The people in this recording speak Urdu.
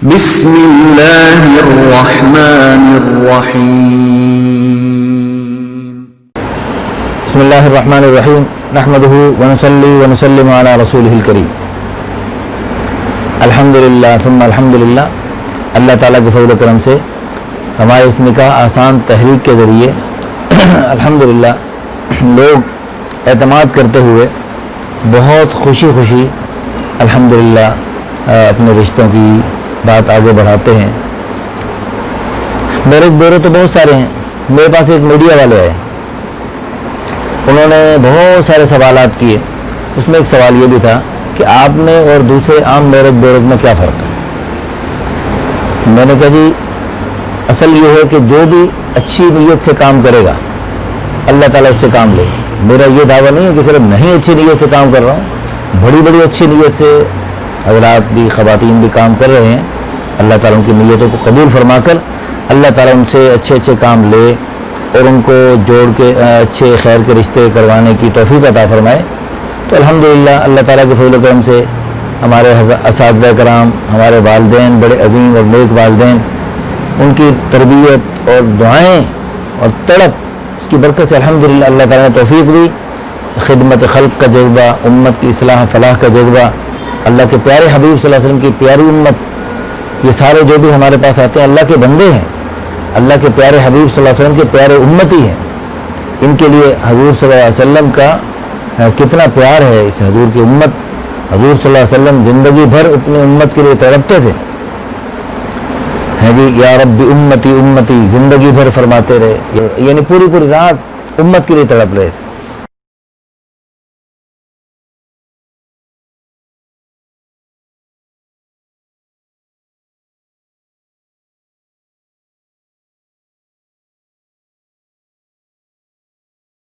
بسم اللہ الرحمن الرحیم بسم اللہ الرحمن الرحیم نحمدہ ونصلی ونسلم علی رسولہ الکریم الحمدللہ ثم الحمدللہ۔ اللہ تعالیٰ کے فضل و کرم سے ہمارے اس نکاح آسان تحریک کے ذریعے الحمدللہ لوگ اعتماد کرتے ہوئے بہت خوشی الحمدللہ اپنے رشتوں کی بات آگے بڑھاتے ہیں۔ میرے بیورو تو بہت سارے ہیں، میرے پاس ایک میڈیا والے آئے، انہوں نے بہت سارے سوالات کیے۔ اس میں ایک سوال یہ بھی تھا کہ آپ میں اور دوسرے عام میرج بیورو میں کیا فرق ہے؟ میں نے کہا جی اصل یہ ہے کہ جو بھی اچھی نیت سے کام کرے گا اللہ تعالیٰ اس سے کام لے۔ میرا یہ دعویٰ نہیں ہے کہ صرف نہیں اچھی نیت سے کام کر رہا ہوں، بڑی اچھی نیت سے حضرات بھی خواتین بھی کام کر رہے ہیں۔ اللہ تعالیٰ ان کی نیتوں کو قبول فرما کر اللہ تعالیٰ ان سے اچھے کام لے اور ان کو جوڑ کے اچھے خیر کے رشتے کروانے کی توفیق عطا فرمائے۔ تو الحمدللہ اللہ تعالیٰ کے فضل و کرم سے ہمارے اساتذہ کرام، ہمارے والدین بڑے عظیم اور نیک والدین، ان کی تربیت اور دعائیں اور تڑپ اس کی برکت سے الحمدللہ اللہ تعالیٰ نے توفیق دی۔ خدمت خلق کا جذبہ، امت کی اصلاح فلاح کا جذبہ، اللہ کے پیارے حبیب صلی اللہ علیہ وسلم کی پیاری امت، یہ سارے جو بھی ہمارے پاس آتے ہیں اللہ کے بندے ہیں، اللہ کے پیارے حبیب صلی اللہ علیہ وسلم کے پیارے امتی ہیں۔ ان کے لیے حضور صلی اللہ علیہ وسلم کا کتنا پیار ہے، اس حضور کی امت۔ حضور صلی اللہ علیہ وسلم زندگی بھر اپنی امت کے لیے تڑپتے تھے، جی یا رب امتی امتی، زندگی بھر فرماتے رہے، یعنی پوری رات امت کے لیے تڑپ رہے تھے۔